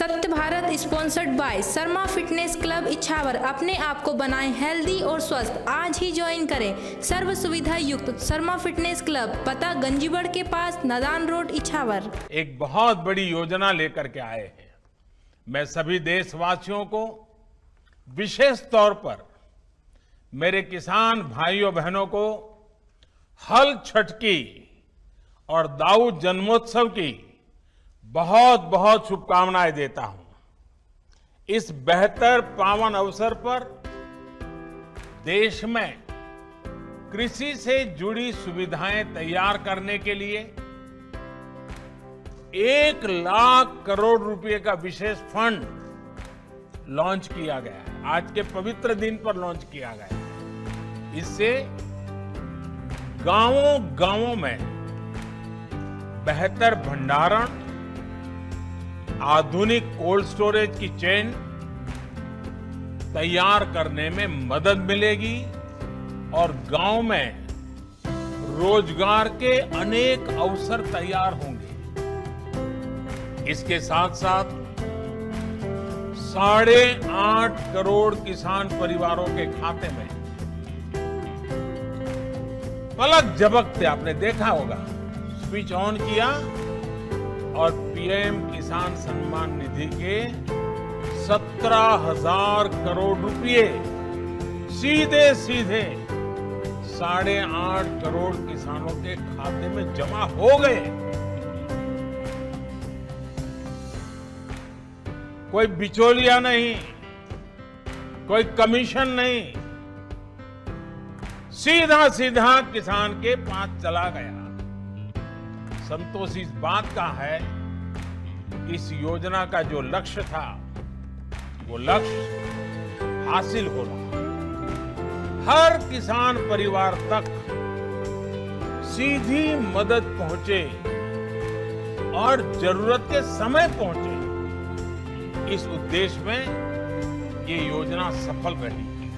सत्य Bharat sponsored by Sharma fitness club Ichhawar. अपने आप को बनाएं हेल्दी और स्वस्थ। आज ही ज्वाइन करें सर्व सुविधा युक्त शर्मा फिटनेस क्लब। पता गंजीबड़ के पास, नादान रोड, इछावर। एक बहुत बड़ी योजना लेकर के आए हैं। मैं सभी देशवासियों को, विशेष तौर पर मेरे किसान भाइयों बहनों को हल छठ की और दाऊ जन्मोत्सव की बहुत बहुत शुभकामनाएं देता हूं। इस बेहतर पावन अवसर पर देश में कृषि से जुड़ी सुविधाएं तैयार करने के लिए 1 लाख करोड़ रुपए का विशेष फंड लॉन्च किया गया है। आज के पवित्र दिन पर लॉन्च किया गया है। इससे गांवों में बेहतर भंडारण, आधुनिक कोल्ड स्टोरेज की चेन तैयार करने में मदद मिलेगी और गांव में रोजगार के अनेक अवसर तैयार होंगे। इसके साथ साथ 8.5 करोड़ किसान परिवारों के खाते में पलक झपकते आपने देखा होगा, स्विच ऑन किया और पीएम किसान सम्मान निधि के 17,000 करोड़ रुपए सीधे 8.5 करोड़ किसानों के खाते में जमा हो गए। कोई बिचौलिया नहीं, कोई कमीशन नहीं, सीधा किसान के पास चला गया। संतोष इस बात का है कि इस योजना का जो लक्ष्य था वो लक्ष्य हासिल हो रहा है। हर किसान परिवार तक सीधी मदद पहुंचे और जरूरत के समय पहुंचे, इस उद्देश्य में ये योजना सफल रही है।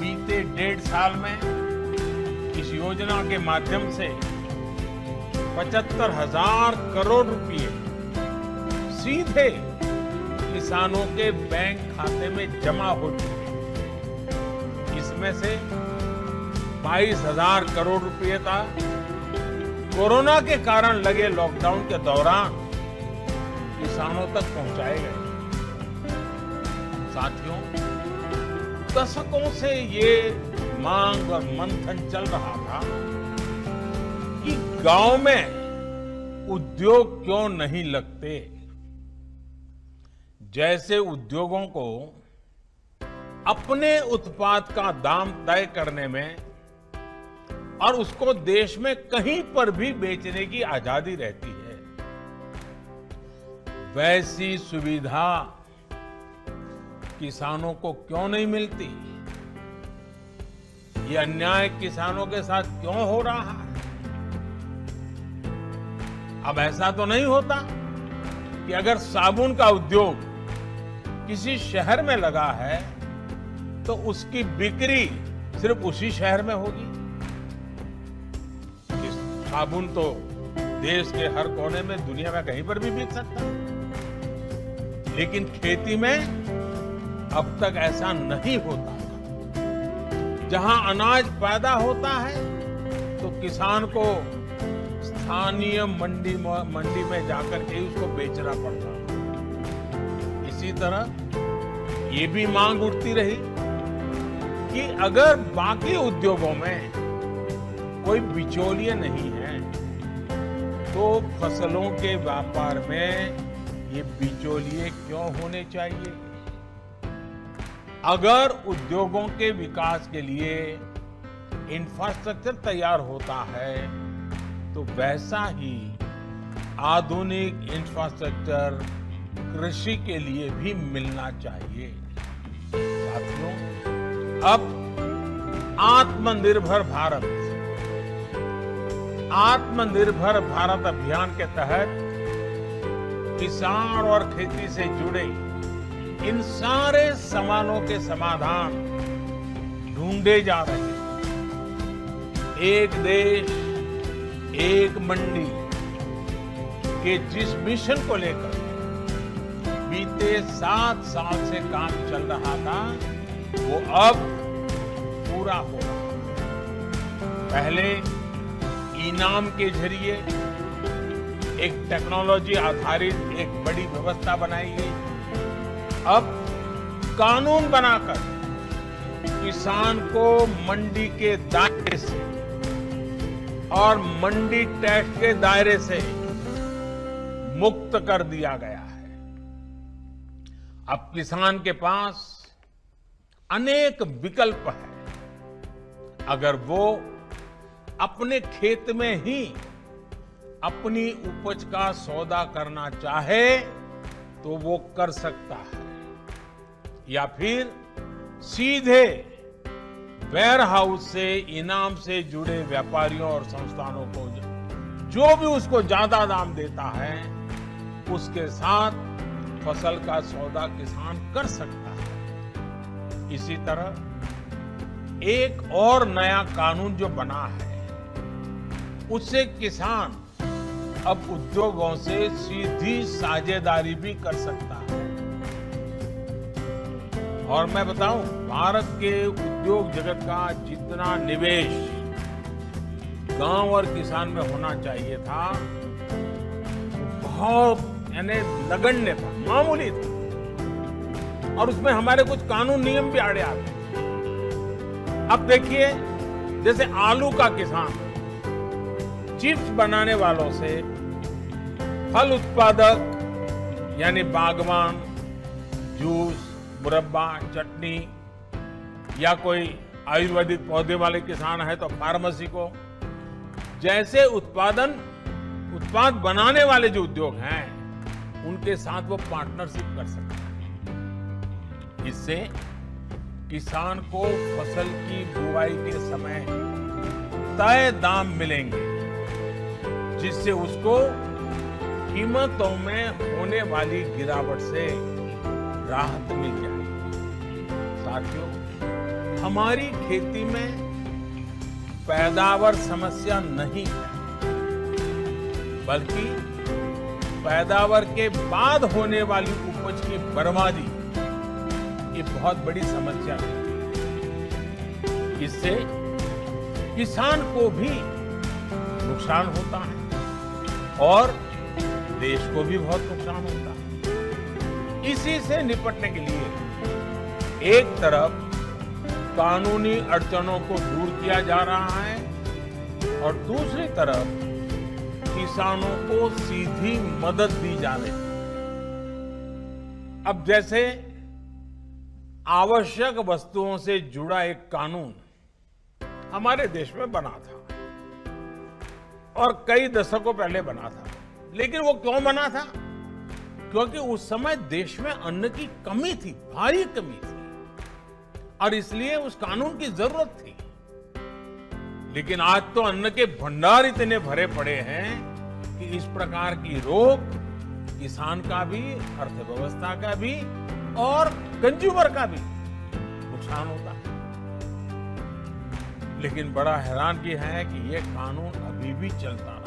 बीते 1.5 साल में इस योजना के माध्यम से 75,000 करोड़ रुपए सीधे किसानों के बैंक खाते में जमा हो चुके हैं। इसमें से 22,000 करोड़ रुपए का कोरोना के कारण लगे लॉकडाउन के दौरान किसानों तक पहुंचाए गए। साथियों, दशकों से ये मांग और मंथन चल रहा था कि गांव में उद्योग क्यों नहीं लगते। जैसे उद्योगों को अपने उत्पाद का दाम तय करने में और उसको देश में कहीं पर भी बेचने की आजादी रहती है, वैसी सुविधा किसानों को क्यों नहीं मिलती। ये अन्याय किसानों के साथ क्यों हो रहा है। अब ऐसा तो नहीं होता कि अगर साबुन का उद्योग किसी शहर में लगा है तो उसकी बिक्री सिर्फ उसी शहर में होगी। साबुन तो देश के हर कोने में, दुनिया में कहीं पर भी बिक सकता है। लेकिन खेती में अब तक ऐसा नहीं होता। जहां अनाज पैदा होता है तो किसान को स्थानीय मंडी में जाकर के उसको बेचना पड़ता है। इसी तरह ये भी मांग उठती रही कि अगर बाकी उद्योगों में कोई बिचौलिए नहीं है तो फसलों के व्यापार में ये बिचौलिए क्यों होने चाहिए। अगर उद्योगों के विकास के लिए इंफ्रास्ट्रक्चर तैयार होता है तो वैसा ही आधुनिक इंफ्रास्ट्रक्चर कृषि के लिए भी मिलना चाहिए। साथियों, अब आत्मनिर्भर भारत अभियान के तहत किसान और खेती से जुड़े इन सारे सवालों के समाधान ढूंढे जा रहे हैं। एक देश एक मंडी के जिस मिशन को लेकर बीते 7 साल से काम चल रहा था, वो अब पूरा हो रहा है। पहले इनाम के जरिए एक टेक्नोलॉजी आधारित एक बड़ी व्यवस्था बनाई गई। अब कानून बनाकर किसान को मंडी के दायरे से और मंडी टैक्स के दायरे से मुक्त कर दिया गया है। अब किसान के पास अनेक विकल्प हैं। अगर वो अपने खेत में ही अपनी उपज का सौदा करना चाहे तो वो कर सकता है, या फिर सीधे वेयर हाउस से इनाम से जुड़े व्यापारियों और संस्थानों को जो भी उसको ज्यादा दाम देता है उसके साथ फसल का सौदा किसान कर सकता है। इसी तरह एक और नया कानून जो बना है उससे किसान अब उद्योगों से सीधी साझेदारी भी कर सकता है। और मैं बताऊं, भारत के उद्योग जगत का जितना निवेश गांव और किसान में होना चाहिए था, बहुत यानी नगण्य था, मामूली था, और उसमें हमारे कुछ कानून नियम भी आड़े आते हैं। अब देखिए, जैसे आलू का किसान चिप्स बनाने वालों से फल उत्पादक यानी बागवान, जूस, मुरब्बा, चटनी, या कोई आयुर्वेदिक पौधे वाले किसान है तो फार्मेसी को, जैसे उत्पाद बनाने वाले जो उद्योग हैं उनके साथ वो पार्टनरशिप कर सकता है। इससे किसान को फसल की बुवाई के समय तय दाम मिलेंगे, जिससे उसको कीमतों में होने वाली गिरावट से राहत मिल जाएगी। साथियों, हमारी खेती में पैदावार समस्या नहीं है, बल्कि पैदावार के बाद होने वाली उपज की बर्बादी ये बहुत बड़ी समस्या है। इससे किसान को भी नुकसान होता है और देश को भी बहुत नुकसान होता है। इसी से निपटने के लिए एक तरफ कानूनी अड़चनों को दूर किया जा रहा है और दूसरी तरफ किसानों को सीधी मदद दी जा रही है। अब जैसे आवश्यक वस्तुओं से जुड़ा एक कानून हमारे देश में बना था और कई दशकों पहले बना था, लेकिन वो क्यों बना था? क्योंकि उस समय देश में अन्न की कमी थी, भारी कमी थी, और इसलिए उस कानून की जरूरत थी। लेकिन आज तो अन्न के भंडार इतने भरे पड़े हैं कि इस प्रकार की रोक किसान का भी, अर्थव्यवस्था का भी और कंज्यूमर का भी नुकसान होता है। लेकिन बड़ा हैरानगी है कि ये कानून अभी भी चलता रहा।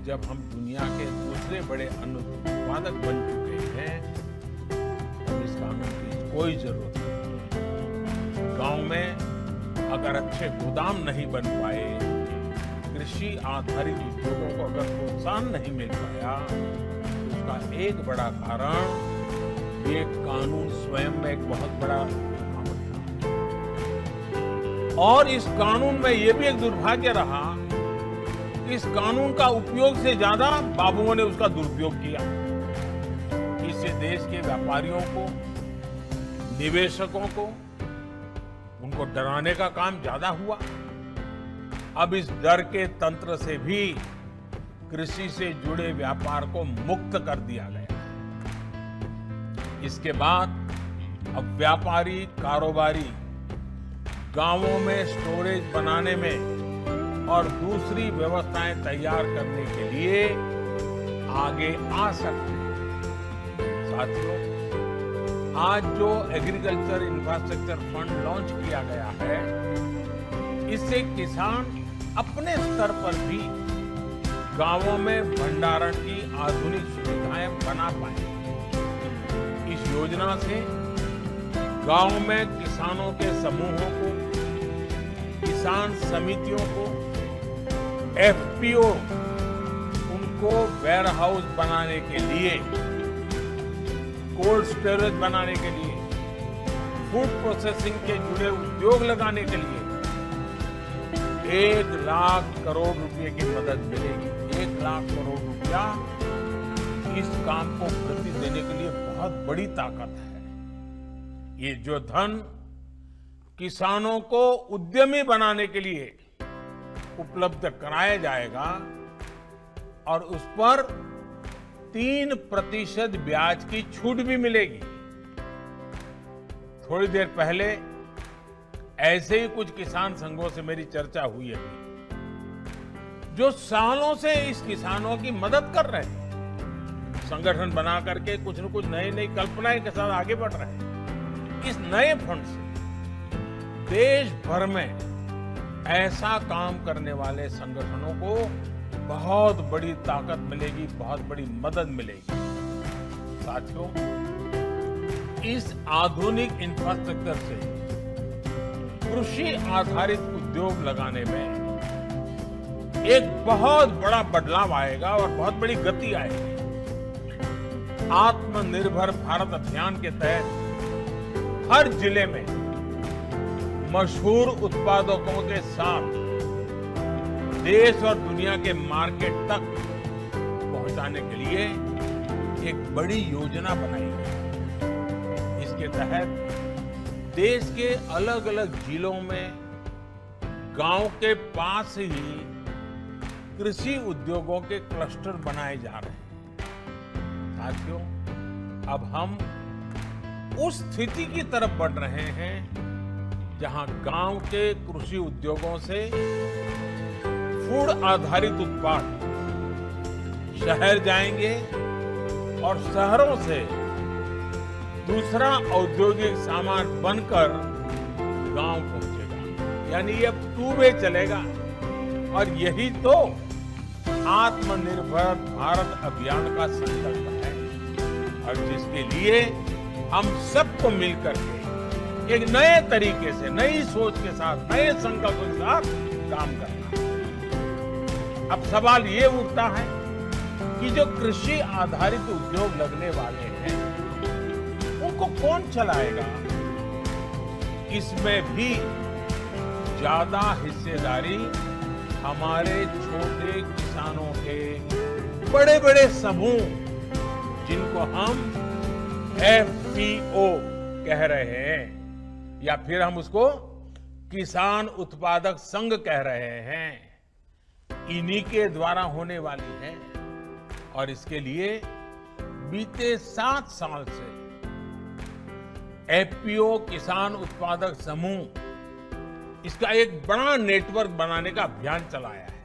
जब हम दुनिया के दूसरे बड़े अन्न उत्पादक बन चुके हैं, तो इस कानून की कोई जरूरत नहीं। गांव में अगर अच्छे गोदाम नहीं बन पाए, कृषि आधारित उद्योगों को अगर प्रोत्साहन नहीं मिल पाया, तो उसका एक बड़ा कारण ये कानून स्वयं में एक बहुत बड़ा रुकावट था। और इस कानून में ये भी एक दुर्भाग्य रहा, इस कानून का उपयोग से ज्यादा बाबुओं ने उसका दुरुपयोग किया। इससे देश के व्यापारियों को, निवेशकों को, उनको डराने का काम ज्यादा हुआ। अब इस डर के तंत्र से भी कृषि से जुड़े व्यापार को मुक्त कर दिया गया। इसके बाद अब व्यापारी, कारोबारी गांवों में स्टोरेज बनाने में और दूसरी व्यवस्थाएं तैयार करने के लिए आगे आ सकते हैं। साथियों, आज जो एग्रीकल्चर इंफ्रास्ट्रक्चर फंड लॉन्च किया गया है, इससे किसान अपने स्तर पर भी गांवों में भंडारण की आधुनिक सुविधाएं बना पाएंगे। योजना से गांव में किसानों के समूहों को, किसान समितियों को, एफपीओ उनको वेयर हाउस बनाने के लिए, कोल्ड स्टोरेज बनाने के लिए, फूड प्रोसेसिंग के जुड़े उद्योग लगाने के लिए 1 लाख करोड़ रुपए की मदद मिलेगी। 1 लाख करोड़ रुपया इस काम को गति देने के लिए बहुत बड़ी ताकत है। ये जो धन किसानों को उद्यमी बनाने के लिए उपलब्ध कराया जाएगा और उस पर 3% ब्याज की छूट भी मिलेगी। थोड़ी देर पहले ऐसे ही कुछ किसान संघों से मेरी चर्चा हुई है, जो सालों से इस किसानों की मदद कर रहे हैं, संगठन बना करके कुछ न कुछ नई नई कल्पनाएं के साथ आगे बढ़ रहे हैं। इस नए फंड से देश भर में ऐसा काम करने वाले संगठनों को बहुत बड़ी ताकत मिलेगी, बहुत बड़ी मदद मिलेगी। साथियों, इस आधुनिक इंफ्रास्ट्रक्चर से कृषि आधारित उद्योग लगाने में एक बहुत बड़ा बदलाव आएगा और बहुत बड़ी गति आएगी। आत्मनिर्भर भारत अभियान के तहत हर जिले में मशहूर उत्पादकों के साथ देश और दुनिया के मार्केट तक पहुंचाने के लिए एक बड़ी योजना बनाई है। इसके तहत देश के अलग अलग जिलों में गांव के पास ही कृषि उद्योगों के क्लस्टर बनाए जा रहे हैं। साथियों, अब हम उस स्थिति की तरफ बढ़ रहे हैं जहां गांव के कृषि उद्योगों से फूड आधारित उत्पाद शहर जाएंगे और शहरों से दूसरा औद्योगिक सामान बनकर गांव पहुंचेगा। यानी ये अब 2 वे चलेगा और यही तो आत्मनिर्भर भारत अभियान का संकल्प है और जिसके लिए हम सबको मिलकर के एक नए तरीके से, नई सोच के साथ, नए संकल्प के साथ काम करना है। अब सवाल ये उठता है कि जो कृषि आधारित उद्योग लगने वाले हैं उनको कौन चलाएगा? इसमें भी ज्यादा हिस्सेदारी हमारे छोटे किसानों के बड़े बड़े समूह, जिनको हम एफपीओ कह रहे हैं या फिर हम उसको किसान उत्पादक संघ कह रहे हैं, इन्हीं के द्वारा होने वाली है। और इसके लिए बीते 7 साल से एफपीओ किसान उत्पादक समूह इसका एक बड़ा नेटवर्क बनाने का अभियान चलाया है।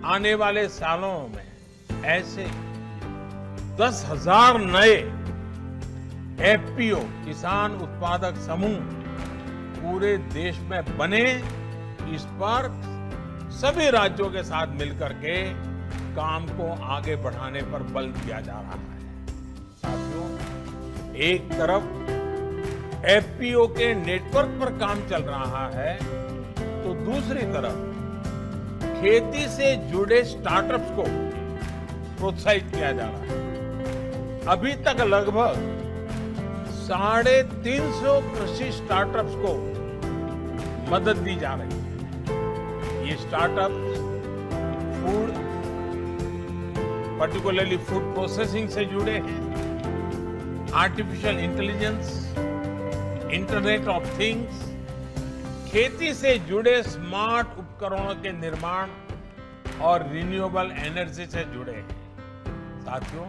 आने वाले सालों में ऐसे 10,000 नए एफपीओ किसान उत्पादक समूह पूरे देश में बने, इस पर सभी राज्यों के साथ मिलकर के काम को आगे बढ़ाने पर बल दिया जा रहा है। साथियों, एक तरफ एफपीओ के नेटवर्क पर काम चल रहा है तो दूसरी तरफ खेती से जुड़े स्टार्टअप्स को प्रोत्साहित किया जा रहा है। अभी तक लगभग 350 कृषि स्टार्टअप्स को मदद दी जा रही है। ये startups food, particularly food processing से जुड़े हैं, artificial intelligence, internet of things, खेती से जुड़े स्मार्ट उपकरणों के निर्माण और रिन्यूएबल एनर्जी से जुड़े हैं। साथियों,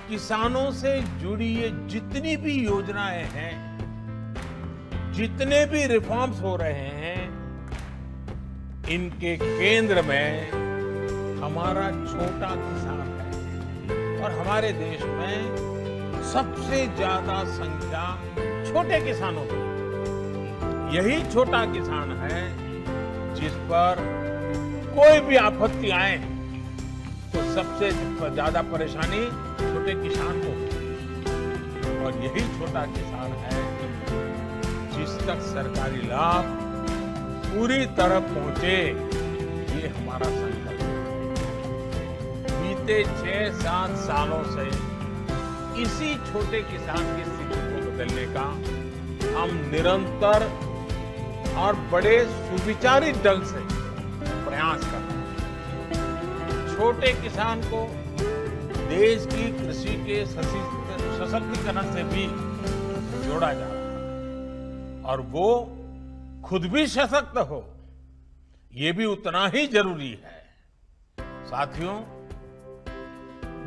किसानों से जुड़ी ये जितनी भी योजनाएं हैं, जितने भी रिफॉर्म्स हो रहे हैं, इनके केंद्र में हमारा छोटा किसान है और हमारे देश में सबसे ज्यादा संख्या छोटे किसानों की। यही छोटा किसान है जिस पर कोई भी आपत्ति आए तो सबसे ज्यादा परेशानी छोटे किसान को। और यही छोटा किसान है जिस तक सरकारी लाभ पूरी तरह पहुंचे, ये हमारा संकल्प है। बीते 6-7 सालों से इसी छोटे किसान की स्थिति को बदलने का हम निरंतर और बड़े सुविचारित ढंग से प्रयास कर रहे हैं। छोटे किसान को देश की कृषि के सशक्तिकरण से भी जोड़ा जा रहा है और वो खुद भी सशक्त हो, ये भी उतना ही जरूरी है। साथियों,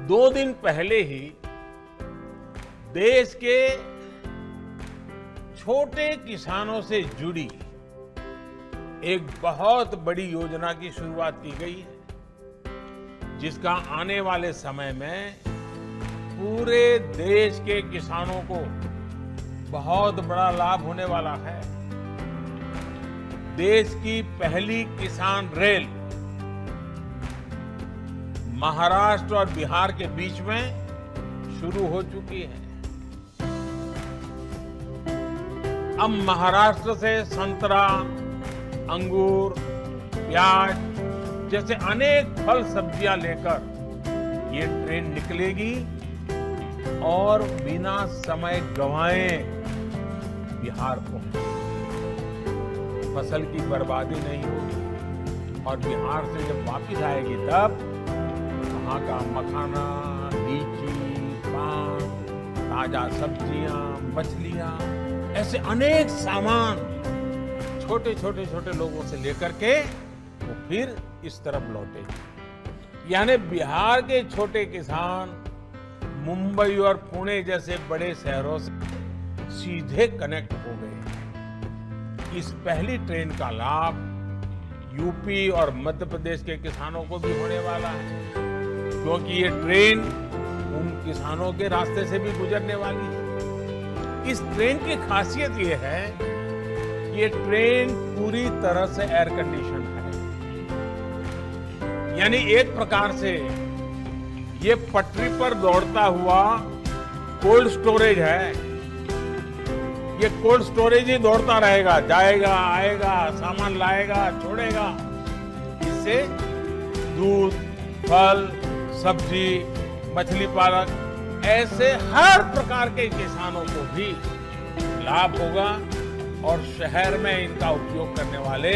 2 दिन पहले ही देश के छोटे किसानों से जुड़ी एक बहुत बड़ी योजना की शुरुआत की गई है, जिसका आने वाले समय में पूरे देश के किसानों को बहुत बड़ा लाभ होने वाला है। देश की पहली किसान रेल महाराष्ट्र और बिहार के बीच में शुरू हो चुकी है। अब महाराष्ट्र से संतरा, अंगूर, प्याज जैसे अनेक फल सब्जियां लेकर ये ट्रेन निकलेगी और बिना समय गंवाए बिहार पहुंचेगी। फसल की बर्बादी नहीं होगी और बिहार से जब वापिस आएगी तब वहां का मखाना, लीची, पान, ताजा सब्जियां, मछलियां, ऐसे अनेक सामान छोटे लोगों से लेकर के वो फिर इस तरफ लौटेगी। यानी बिहार के छोटे किसान मुंबई और पुणे जैसे बड़े शहरों से सीधे कनेक्ट हो गए। इस पहली ट्रेन का लाभ यूपी और मध्य प्रदेश के किसानों को भी होने वाला है, क्योंकि ये ट्रेन उन किसानों के रास्ते से भी गुजरने वाली है। इस ट्रेन की खासियत ये है कि ये ट्रेन पूरी तरह से एयर कंडीशन है, यानी एक प्रकार से ये पटरी पर दौड़ता हुआ कोल्ड स्टोरेज है। ये कोल्ड स्टोरेज ही दौड़ता रहेगा, जाएगा, आएगा, सामान लाएगा, छोड़ेगा। इससे दूध, फल, सब्जी, मछली पालक ऐसे हर प्रकार के किसानों को भी लाभ होगा और शहर में इनका उपयोग करने वाले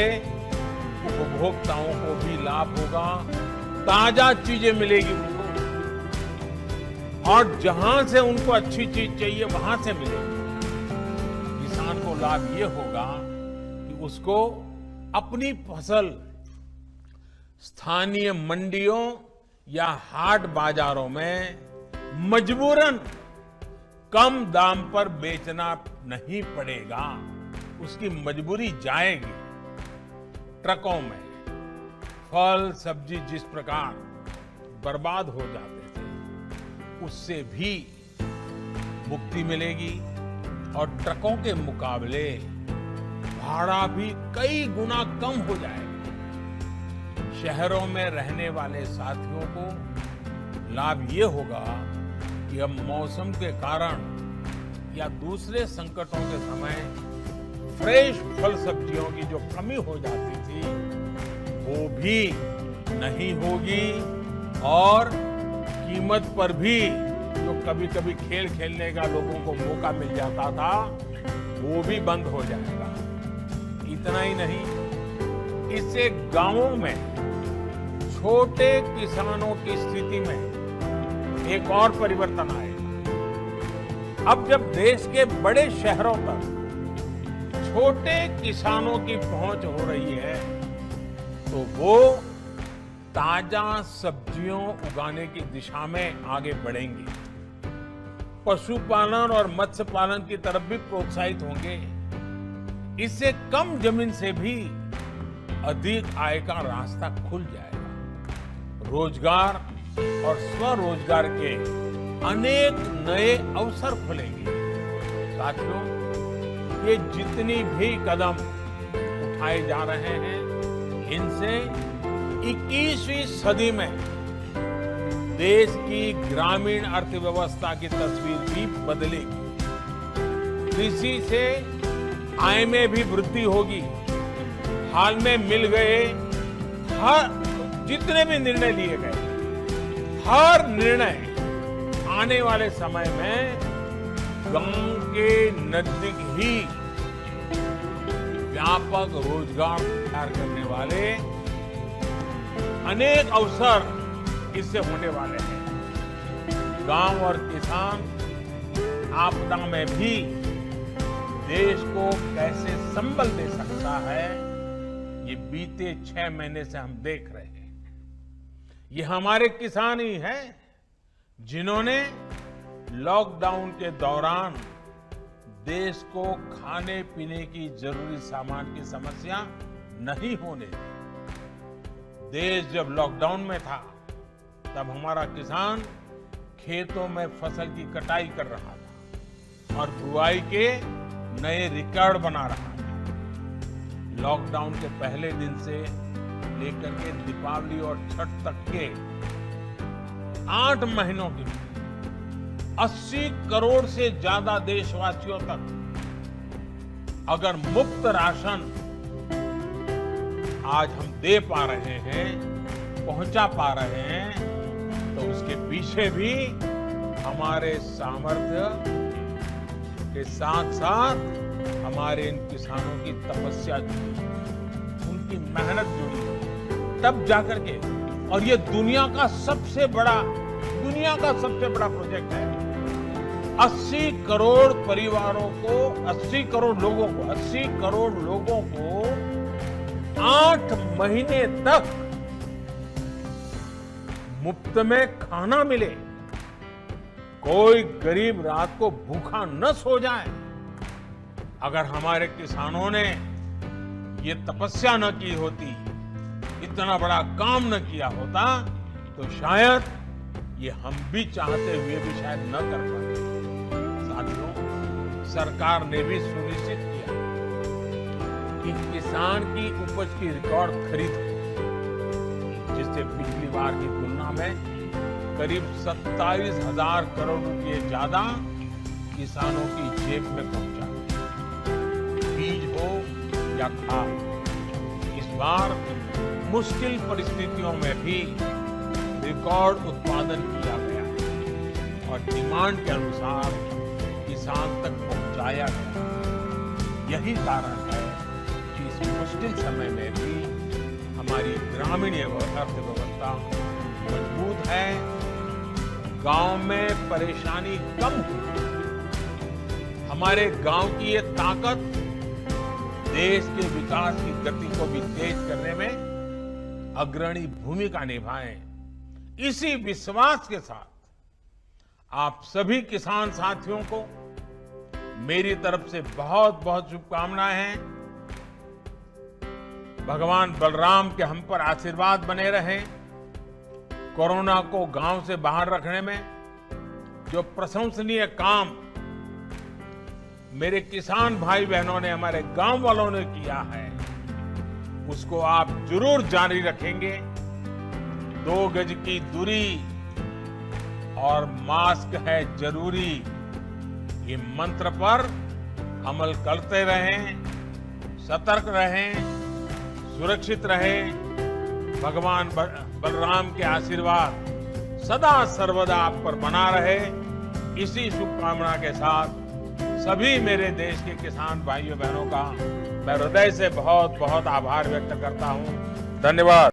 उपभोक्ताओं को भी लाभ होगा। ताजा चीजें मिलेगी उनको और जहां से उनको अच्छी चीज चाहिए वहां से मिलेगी। किसान को लाभ ये होगा कि उसको अपनी फसल स्थानीय मंडियों या हाट बाजारों में मजबूरन कम दाम पर बेचना नहीं पड़ेगा। उसकी मजबूरी जाएगी। ट्रकों में फल सब्जी जिस प्रकार बर्बाद हो जाते थे, उससे भी मुक्ति मिलेगी और ट्रकों के मुकाबले भाड़ा भी कई गुना कम हो जाएगा। शहरों में रहने वाले साथियों को लाभ ये होगा कि अब मौसम के कारण या दूसरे संकटों के समय फ्रेश फल सब्जियों की जो कमी हो जाती थी वो भी नहीं होगी और कीमत पर भी जो कभी कभी खेल खेलने का लोगों को मौका मिल जाता था वो भी बंद हो जाएगा। इतना ही नहीं, इससे गांवों में छोटे किसानों की स्थिति में एक और परिवर्तन आएगा। अब जब देश के बड़े शहरों तक छोटे किसानों की पहुंच हो रही है तो वो ताजा सब्जियों उगाने की दिशा में आगे बढ़ेंगे। पशुपालन और मत्स्य पालन की तरफ भी प्रोत्साहित होंगे। इससे कम जमीन से भी अधिक आय का रास्ता खुल जाएगा। रोजगार और स्वरोजगार के अनेक नए अवसर खुलेंगे। साथियों, ये जितनी भी कदम उठाए जा रहे हैं, इनसे 21वीं सदी में देश की ग्रामीण अर्थव्यवस्था की तस्वीर भी बदलेगी। कृषि से आय में भी वृद्धि होगी। हाल में मिल गए हर जितने भी निर्णय लिए गए, हर निर्णय आने वाले समय में गांव के नजदीक ही व्यापक रोजगार तैयार करने वाले अनेक अवसर इससे होने वाले हैं। गांव और किसान आपदा में भी देश को कैसे संबल दे सकता है, ये बीते 6 महीने से हम देख रहे हैं। ये हमारे किसान ही हैं जिन्होंने लॉकडाउन के दौरान देश को खाने पीने की जरूरी सामान की समस्या नहीं होने दी। देश जब लॉकडाउन में था तब हमारा किसान खेतों में फसल की कटाई कर रहा था और बुआई के नए रिकॉर्ड बना रहा था। लॉकडाउन के पहले दिन से लेकर के दीपावली और छठ तक के 8 महीनों के 80 करोड़ से ज्यादा देशवासियों तक अगर मुफ्त राशन आज हम दे पा रहे हैं, पहुंचा पा रहे हैं, तो उसके पीछे भी हमारे सामर्थ्य के साथ साथ हमारे इन किसानों की तपस्या जुड़ी है, उनकी मेहनत जुड़ी है, तब जाकर के। और ये दुनिया का सबसे बड़ा प्रोजेक्ट है। 80 करोड़ परिवारों को, 80 करोड़ लोगों को 8 महीने तक मुफ्त में खाना मिले, कोई गरीब रात को भूखा न सो जाए। अगर हमारे किसानों ने ये तपस्या न की होती, इतना बड़ा काम न किया होता, तो शायद ये हम भी चाहते हुए भी शायद न कर पाते। साथियों, सरकार ने भी सुनिश्चित किया कि किसान की उपज की रिकॉर्ड खरीद हो, जिससे पिछली बार की तुलना में करीब 27,000 करोड़ रुपए ज्यादा किसानों की जेब में पहुंचा। बीज हो या खाद, इस बार मुश्किल परिस्थितियों में भी रिकॉर्ड उत्पादन किया गया है और डिमांड के अनुसार किसान तक पहुंचाया गया। यही कारण है कि इस मुश्किल समय में भी हमारी ग्रामीण अर्थव्यवस्था मजबूत है, गांव में परेशानी कम हुई। हमारे गांव की ये ताकत देश के विकास की गति को भी तेज करने में अग्रणी भूमिका निभाए। इसी विश्वास के साथ आप सभी किसान साथियों को मेरी तरफ से बहुत बहुत शुभकामनाएं हैं। भगवान बलराम के हम पर आशीर्वाद बने रहे। कोरोना को गांव से बाहर रखने में जो प्रशंसनीय काम मेरे किसान भाई बहनों ने, हमारे गांव वालों ने किया है, उसको आप जरूर जारी रखेंगे। 2 गज की दूरी और मास्क है जरूरी, ये मंत्र पर अमल करते रहें, सतर्क रहें, सुरक्षित रहें। भगवान बलराम के आशीर्वाद सदा सर्वदा आप पर बना रहे। इसी शुभकामना के साथ सभी मेरे देश के किसान भाइयों बहनों का मैं हृदय से बहुत बहुत आभार व्यक्त करता हूं। धन्यवाद।